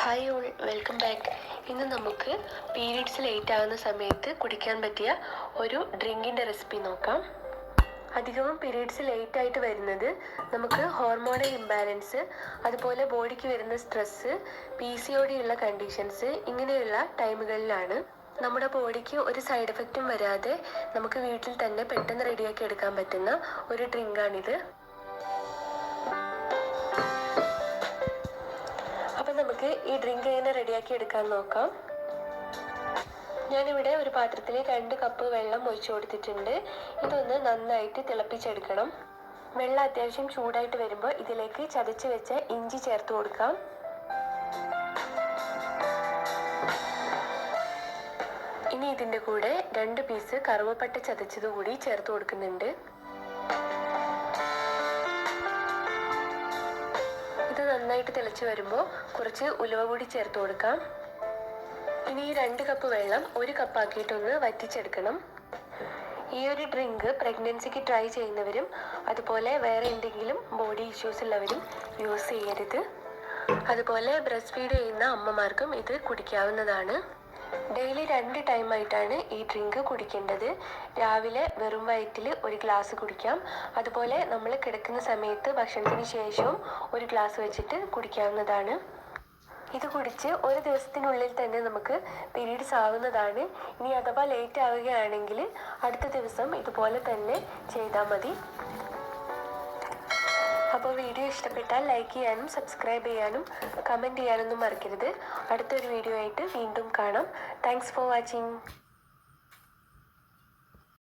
Hi all, welcome back. ഇന്ന് നമുക്ക് periods late ആകുന്ന സമയത്ത് കുടിക്കാൻ പറ്റിയ ഒരു ഡ്രിങ്കിൻ്റെ റെസിപ്പി നോക്കാം. അധികവും പീരീഡ്സ് ലേറ്റ് ആയിട്ട് വരുന്നത് നമുക്ക് ഹോർമോണൽ ഇംബാലൻസ്, അതുപോലെ ബോഡിക്ക് വരുന്ന സ്ട്രെസ്സ്, PCOD ഉള്ള കണ്ടീഷൻസ് ഇങ്ങനെയുള്ള ടൈമുകളിലാണ്. നമ്മുടെ ബോഡിക്ക് ഒരു സൈഡ് എഫക്റ്റും വരാതെ നമുക്ക് വീട്ടിൽ തന്നെ പെട്ടെന്ന് റെഡിയാക്കി എടുക്കാൻ പറ്റുന്ന ഒരു ഡ്രിങ്കാണിത്. അപ്പം നമുക്ക് ഈ ഡ്രിങ്ക് എങ്ങനെ റെഡിയാക്കി എടുക്കാൻ നോക്കാം. ഞാനിവിടെ ഒരു പാത്രത്തിൽ 2 കപ്പ് വെള്ളം ഒഴിച്ചു കൊടുത്തിട്ടുണ്ട്. ഇതൊന്ന് നന്നായിട്ട് തിളപ്പിച്ചെടുക്കണം. വെള്ളം അത്യാവശ്യം ചൂടായിട്ട് വരുമ്പോൾ ഇതിലേക്ക് ചതച്ച് വെച്ച ഇഞ്ചി ചേർത്ത് കൊടുക്കാം. ഇനി ഇതിൻ്റെ കൂടെ 2 പീസ് കറുവപ്പട്ട ചതച്ചത് കൂടി ചേർത്ത് കൊടുക്കുന്നുണ്ട്. ഇത് നന്നായിട്ട് തിളച്ച് വരുമ്പോൾ കുറച്ച് ഉലുവ കൂടി ചേർത്ത് കൊടുക്കാം. ഇനി ഈ 2 കപ്പ് വെള്ളം 1 കപ്പാക്കിയിട്ടൊന്ന് വറ്റിച്ചെടുക്കണം. ഈ ഒരു ഡ്രിങ്ക് പ്രഗ്നൻസിക്ക് ട്രൈ ചെയ്യുന്നവരും അതുപോലെ വേറെ എന്തെങ്കിലും ബോഡി ഇഷ്യൂസ് ഉള്ളവരും യൂസ് ചെയ്യരുത്. അതുപോലെ ബ്രസ്റ്റ് ഫീഡ് ചെയ്യുന്ന അമ്മമാർക്കും ഇത് കുടിക്കാവുന്നതാണ്. ഡെയിലി 2 ടൈമായിട്ടാണ് ഈ ഡ്രിങ്ക് കുടിക്കേണ്ടത്. രാവിലെ വെറും വയറ്റിൽ 1 ഗ്ലാസ് കുടിക്കാം. അതുപോലെ നമ്മൾ കിടക്കുന്ന സമയത്ത് ഭക്ഷണത്തിന് ശേഷവും 1 ഗ്ലാസ് വെച്ചിട്ട് കുടിക്കാവുന്നതാണ്. ഇത് കുടിച്ച് 1 ദിവസത്തിനുള്ളിൽ തന്നെ നമുക്ക് പീരീഡ്സ് ആവുന്നതാണ്. ഇനി അഥവാ ലേറ്റ് ആവുകയാണെങ്കിൽ അടുത്ത ദിവസം ഇതുപോലെ തന്നെ ചെയ്താൽ മതി. അപ്പോൾ വീഡിയോ ഇഷ്ടപ്പെട്ടാൽ ലൈക്ക് ചെയ്യാനും സബ്സ്ക്രൈബ് ചെയ്യാനും കമൻറ്റ് ചെയ്യാനൊന്നും മറക്കരുത്. അടുത്തൊരു വീഡിയോ ആയിട്ട് വീണ്ടും കാണാം. Thanks for watching.